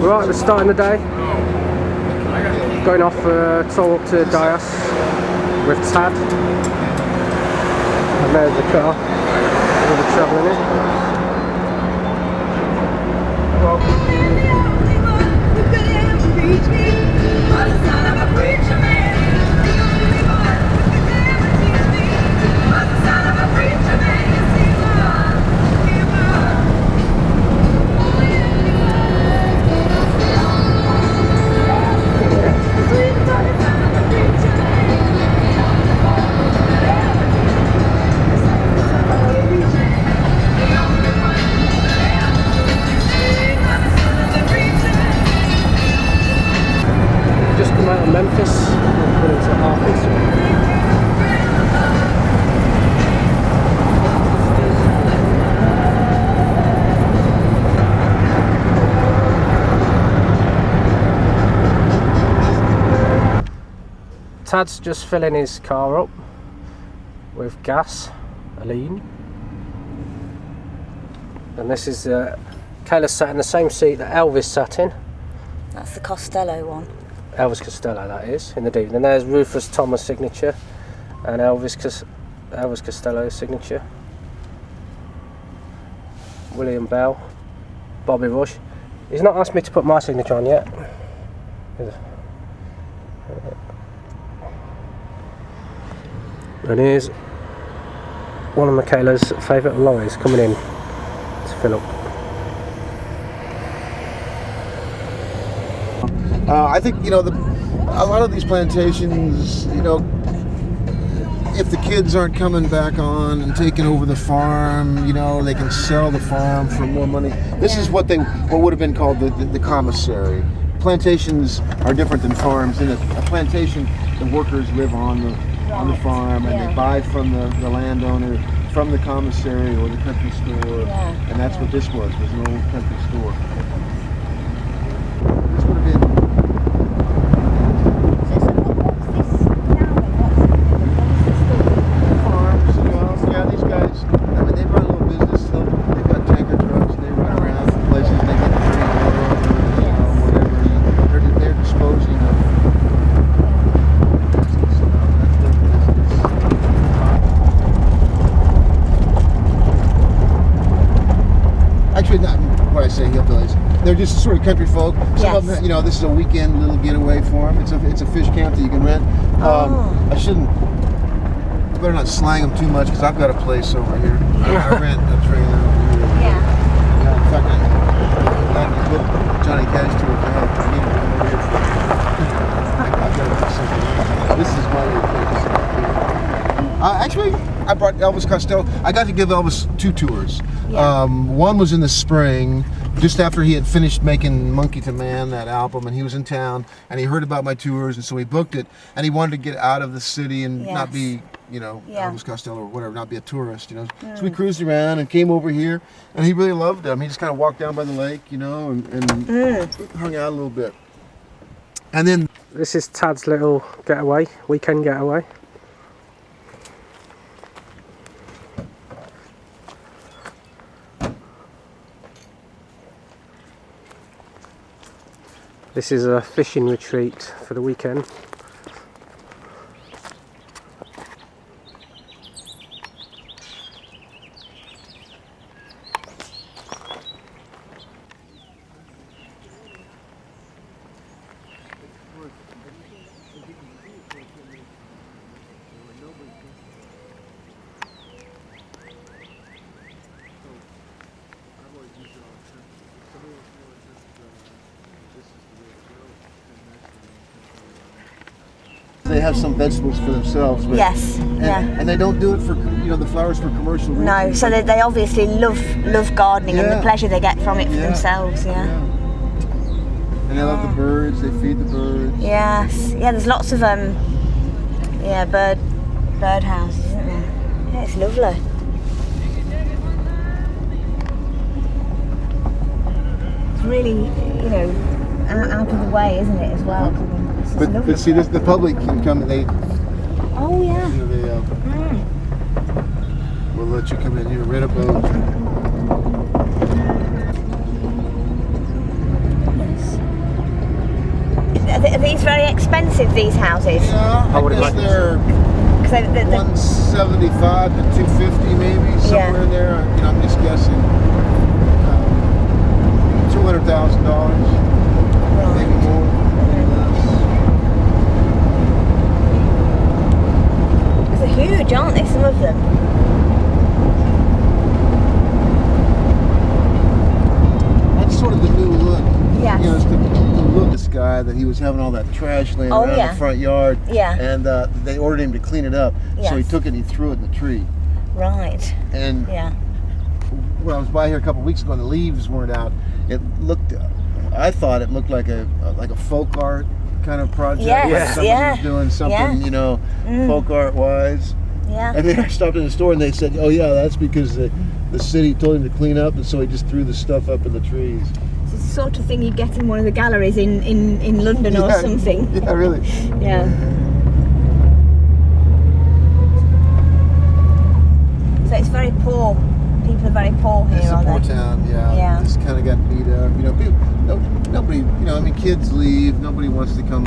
Right, we're starting the day. Going off for a tour up to Dyess with Tad. And there's the car. We'll be travelling in. Out of Memphis, we're into Harvey's. Tad's just filling his car up with gas, Aline. And this is Kayla sat in the same seat that Elvis sat in. That's the Costello one. Elvis Costello, that is, in the deep. And there's Rufus Thomas' signature and Elvis Costello's signature. William Bell, Bobby Rush. He's not asked me to put my signature on yet. And here's one of Michaela's favourite lorries coming in to fill up. I think, a lot of these plantations, if the kids aren't coming back on and taking over the farm, they can sell the farm for more money. This is what would have been called the commissary. Plantations are different than farms. In a plantation, the workers live on the farm and they buy from the landowner, from the commissary or the country store, and that's what this was an old country store. This would have been they're just sort of country folk. Some of them, this is a weekend little getaway for them. It's a fish camp that you can rent. I better not slang them too much because I've got a place over here. I rent a trailer over here. In fact, I booked Johnny Cash tour to help me over here. I've got to do something. This is my place. Actually, I brought Elvis Costello. I got to give Elvis 2 tours. One was in the spring, just after he had finished making Monkey to Man, that album, and he was in town, and he heard about my tours, and so he booked it, and he wanted to get out of the city and not be, Elvis Costello or whatever, not be a tourist, So we cruised around and came over here, and he really loved them. He just kind of walked down by the lake, and hung out a little bit. And then this is Tad's little getaway, weekend getaway. This is a fishing retreat for the weekend. They have some vegetables for themselves. But, and they don't do it for the flowers for commercial reasons. No, so they obviously love gardening and the pleasure they get from it for themselves. And they love the birds. They feed the birds. Yes, there's lots of bird houses, isn't there? Yeah, it's lovely. It's really out of the way, isn't it, as well? But see, the public can come and they. Oh yeah. We'll let you come in here, rent a boat. Yes. expensive, these houses? Yeah, I would guess imagine they're 'Cause they- 175 to 250 maybe, somewhere in there. I'm just guessing. $200,000, maybe more. They're huge, aren't they? Some of them. That's sort of the new look. Yes. It's the look of this guy that he was having all that trash laying around in the front yard. Yeah. And they ordered him to clean it up. Yes. So he took it and he threw it in the tree. Right. And Yeah. when I was by here a couple of weeks ago and the leaves weren't out, I thought it looked like a folk art kind of project. Yes, Like somebody yeah. was doing something, folk art wise. Yeah. And then I stopped in the store and they said, oh yeah, that's because the city told him to clean up, and so he just threw the stuff up in the trees. It's the sort of thing you get in one of the galleries in London or something. Yeah, really. Yeah. So it's very poor. People are very poor here, It's a aren't poor they? town, yeah. Yeah. Just kind of got beat up. Nobody, kids leave. Nobody wants to come,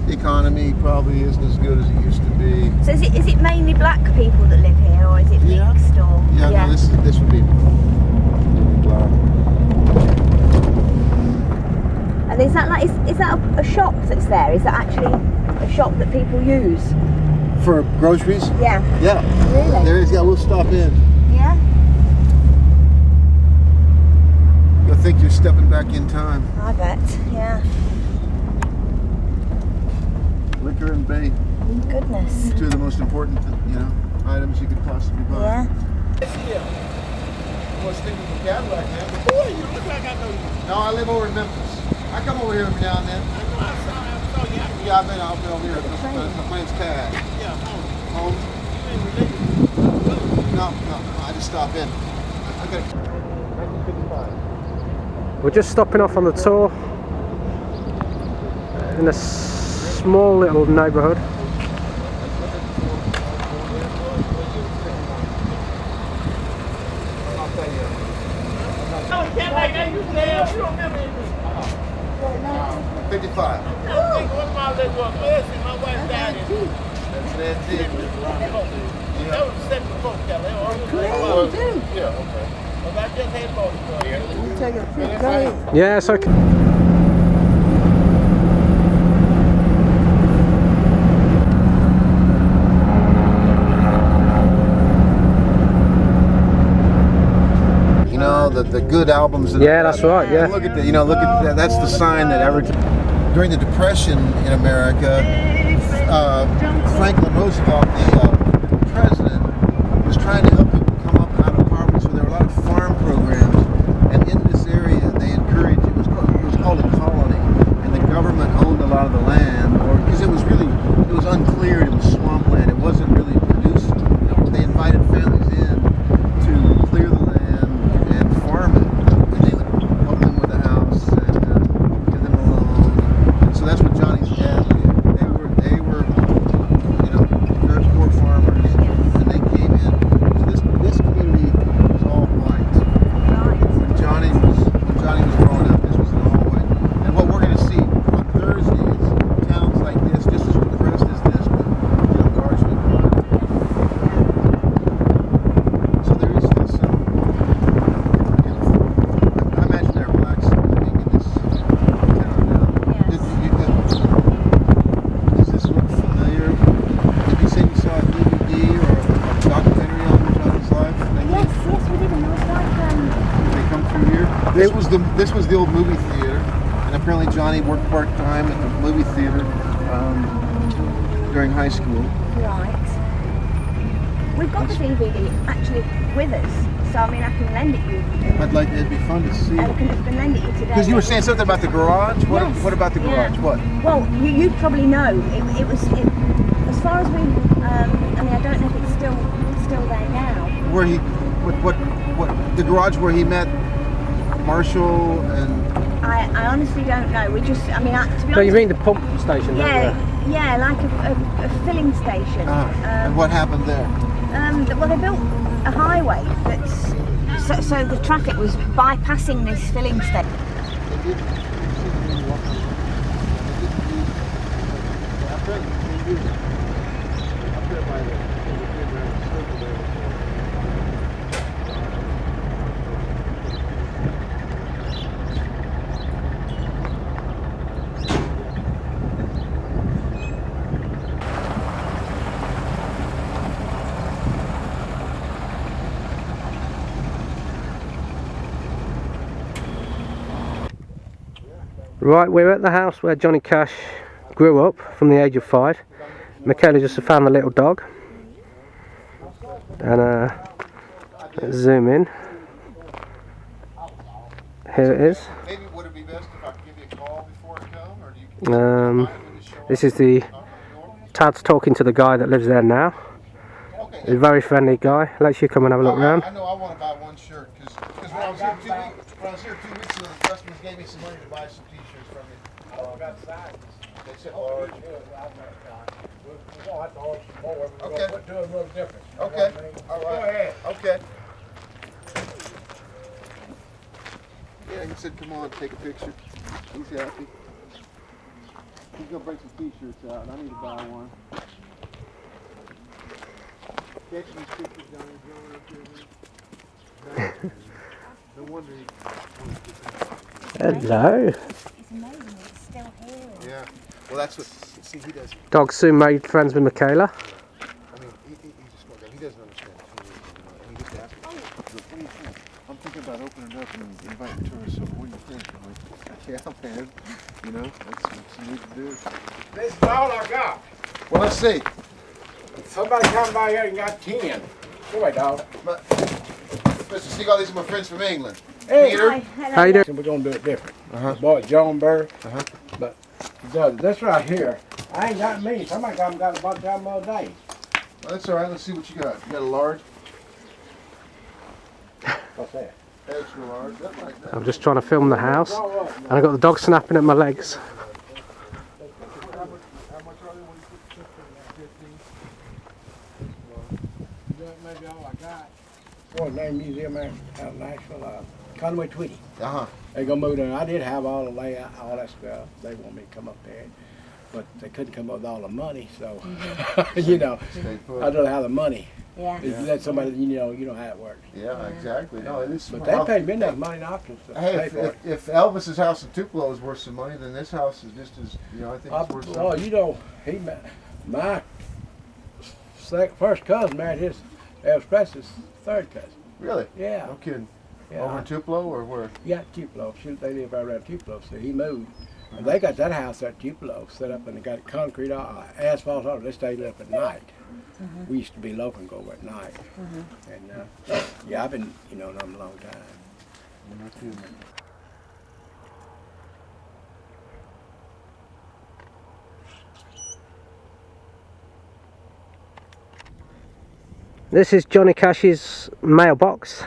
the economy probably isn't as good as it used to be. So is it mainly black people that live here, or is it mixed, or? Yeah, no, this would be black. And is that a shop that's there? Is that actually a shop that people use? For groceries? Yeah. Yeah. Really? There is, yeah, we'll stop in. Yeah. You'll think you're stepping back in time. I bet. Yeah. Liquor and bait, Goodness. two of the most important, items you could possibly buy. Yeah. Yeah. Well, stick with the Cadillac, man. Boy, you look like I know you. No, I live over in Memphis. I come over here every now and then. I know, I saw you. Yeah, I've been over here. My friend's Tad. Yeah, home. You ain't related? No, I just stop in. Okay. 1955. We're just stopping off on the tour in a small little neighbourhood. Cadillac, I used to have. You don't remember anything. 55. I think one mile they were mercy. My wife died in. That's an antique. That was the 74 Cadillac. Yeah, okay. But I just had both. Yeah, it's okay. The good albums. Yeah, that's right. Yeah. Look at that. That's the sign that during the Depression in America, Franklin Roosevelt, the president, was trying to help people come up out of poverty. So there were a lot of farm programs, and in this area, they encouraged. It was called a colony, and the government owned a lot of the land, because it was uncleared. It was swampland. It wasn't really produced. They invited families in to clear the land and farm it, and they would help them with a house and give them a loan. And so that's what Johnny's dad did. They were very poor farmers, and they came in. So this community was all white. When Johnny was growing up, this was all white. And what we're going to see on Thursdays, towns like this, just as depressed as this, but largely black. So there is still some. I imagine there are blacks living in this town now. Yes. Does this look familiar? Did you say you saw a DVD or a documentary on Johnny's life? Yes, we did, and it was like Did they come through here? This was the old movie theater, and apparently Johnny worked part-time at the movie theater during high school. right. We've got the DVD actually with us, so I mean I can lend it you. It'd be fun to see. I can lend it you today. Because you were saying something about the garage. What Yes. What about the garage? Yeah. What? Well, you'd probably know. It was as far as we. I mean, I don't know if it's still there now. Where he? What? The garage where he met Marshall and. I honestly don't know. We just. I mean, to be honest. No, you mean the pump station? Yeah, like a filling station. And what happened there? Well, they built a highway that's so the traffic was bypassing this filling station. great. Thank you. Up there by the circle there. Right, we're at the house where Johnny Cash grew up from the age of 5. Michaela just found the little dog. And let's zoom in. Here it is. Maybe would it be best if I give you a call before I come, or do you? This is the Tad's talking to the guy that lives there now. Okay. He's a very friendly guy. Lets you come and have a look round. I know I want to buy one shirt because when I was here 2 weeks ago, the customers gave me some money to buy some T-shirts from you. Oh, I got sizes. They said large. We're gonna have to order some more. Okay. We're doing a little different. You know Okay. what I mean? All Go right. ahead. Okay. Yeah, he said, "Come on, take a picture." He's happy. He's gonna bring some T-shirts out. I need to buy one. Catch these pictures down in John. No wonder he. Hello. It's amazing that it's still here. Yeah. Well, that's what. See, he doesn't. Dog soon made friends with Michaela. I mean, he's a smart guy. He doesn't understand. And he just asked me, "What do you think?" I'm thinking about opening it up and inviting tourists. So what do you think? I'm like, "Yeah, man. You know, that's what you need to do." This is all I got. Well, let's see. Somebody come by here and got 10. Boy, dog. But, Mr. Seagull, these are my friends from England. Hey. Peter. Hi, hello. How you doing? So we're gonna do it different. Uh-huh. Boy, John Burr. Uh-huh. But this right here, I ain't got me. Somebody got a bunch of them all day. Well, that's all right. Let's see what you got. You got a large, What's that? extra large. That like that. I'm just trying to film the house. And I got the dog snapping at my legs. How much are they? What do you put? 15. Maybe all I got. Boy, name museum out of Nashville, Conway Twitty. Uh-huh. They gonna move there. I did have all the layout, all that stuff. They want me to come up there, but they couldn't come up with all the money. So, you know, Stay put. I'd rather have the money. Yeah. If you let somebody, you know how it works. Yeah, exactly. No, it is. But they paid me enough money not to Hey, pay for it. if Elvis's house in Tupelo is worth some money, then this house is just as, I think it's worth Well, something. you know, my first cousin married his Elvis Presley's third cousin. Really? Yeah. No kidding. Yeah. Over in Tupelo or where? Yeah, Tupelo. They live right around Tupelo, so he moved. And they got that house at Tupelo set up, and they got concrete, asphalt on it. They stayed up at night. We used to be local and go over at night. And yeah, I've been, known them a long time. No kidding. This is Johnny Cash's mailbox,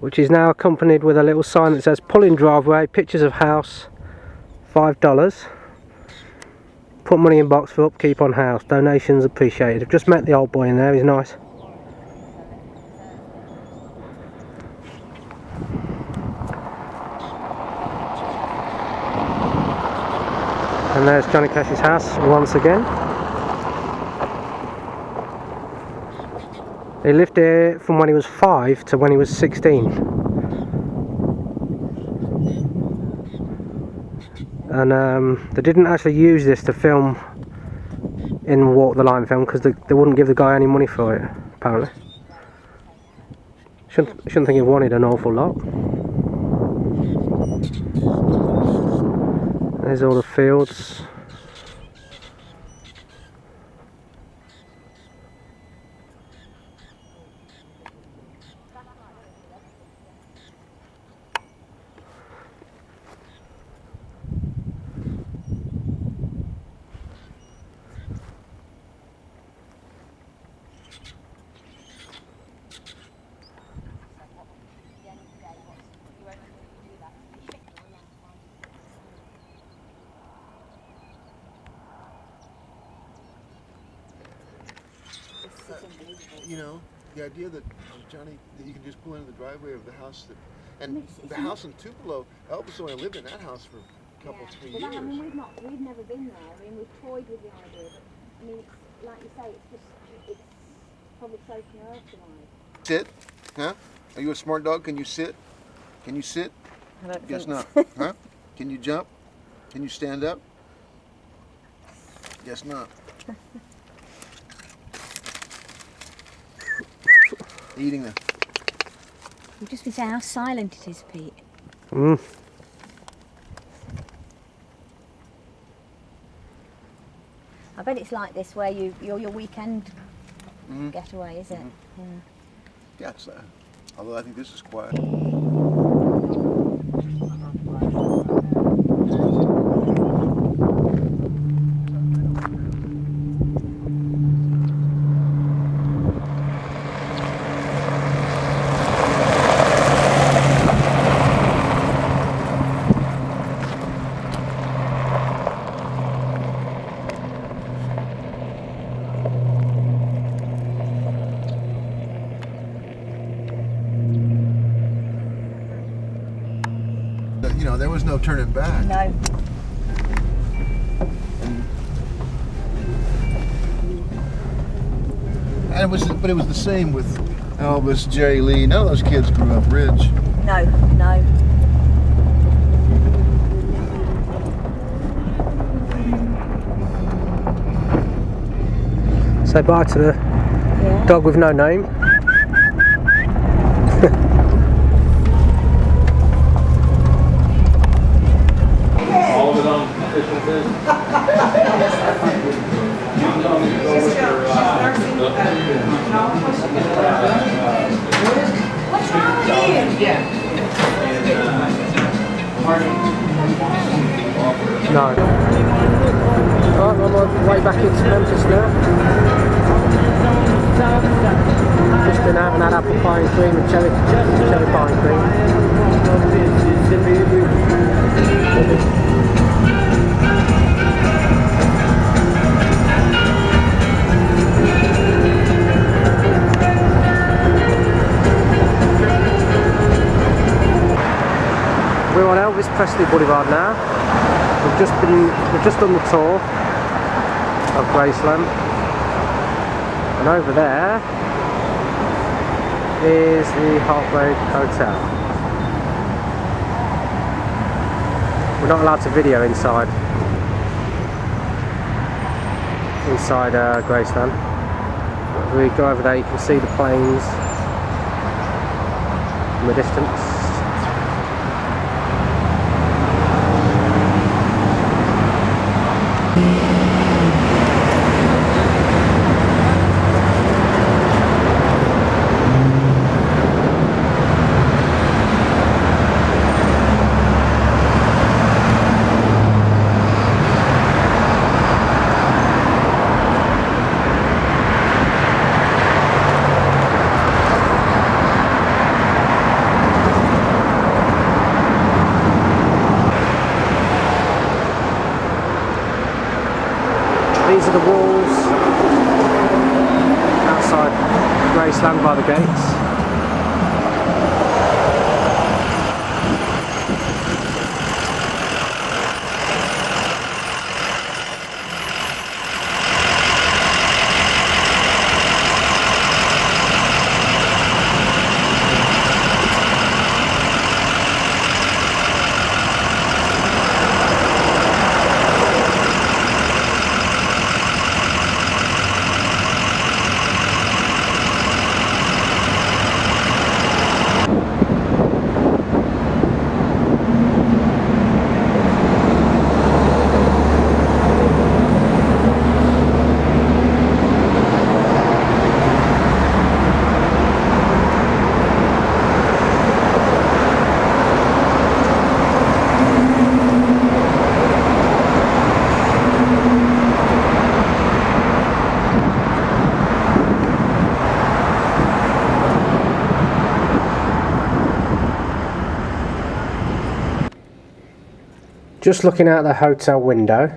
which is now accompanied with a little sign that says pull in driveway, pictures of house, $5. Put money in box for upkeep on house, donations appreciated. I've just met the old boy in there, he's nice. And there's Johnny Cash's house once again. He lived here from when he was 5 to when he was 16. And they didn't actually use this to film in Walk the Line film because they wouldn't give the guy any money for it, apparently. Shouldn't think he wanted an awful lot. There's all the fields. The idea that Johnny, that you can just pull into the driveway of the house and the house in Tupelo, Elvis only lived in that house for couple, 3 Well, years. I mean, we've never been there. I mean, we've toyed with the idea, but I mean, it's, like you say, it's probably close to Earth tonight. Sit, huh? Are you a smart dog? Can you sit? Can you sit? I don't Guess think not, huh? Can you jump? Can you stand up? Guess not. Eating the. You'd just be saying how silent it is, Pete. Mm. I bet it's like this where your weekend getaway, is it? Yeah, it's although I think this is quiet. You know, there was no turning back. No. And it was, but it was the same with Elvis, Jerry Lee. None of those kids grew up rich. No, no. Say bye to the dog with no name. All of it on official business. What's wrong with you? No. Right, I'm on my way back into Memphis now. Just been out and had apple pie and cream and cherry pie and cream. We're on Elvis Presley Boulevard now. We've just done the tour of Graceland, and over there is the Heartbreak Hotel. We're not allowed to video inside Graceland. If we go over there, you can see the planes in the distance. These are the walls outside Graceland by the gates. Just looking out the hotel window,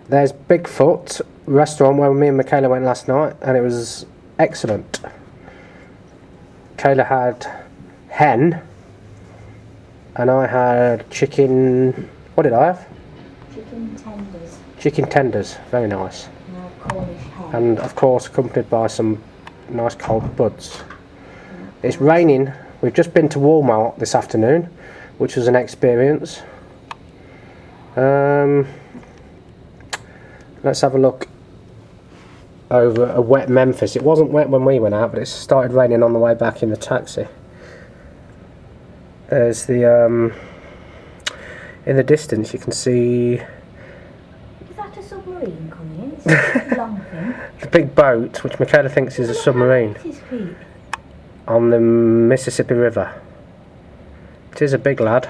there's Bigfoot restaurant where me and Michaela went last night, and it was excellent. Michaela had hen, and I had chicken What did I have? Chicken tenders. Chicken tenders, very nice. Cornish hen. And of course accompanied by some nice cold buds. It's raining. We've just been to Walmart this afternoon, which was an experience. Let's have a look over a wet Memphis. It wasn't wet when we went out, but it started raining on the way back in the taxi. There's the in the distance you can see Is that a submarine coming in? It's a long thing. the big boat, which Michaela thinks is a submarine, His feet. on the Mississippi River. It is a big lad.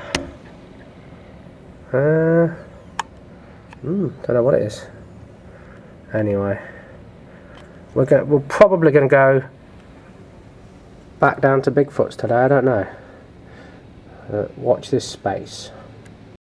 Don't know what it is. Anyway, we're probably going to go back down to Bigfoot's today. I don't know. Watch this space.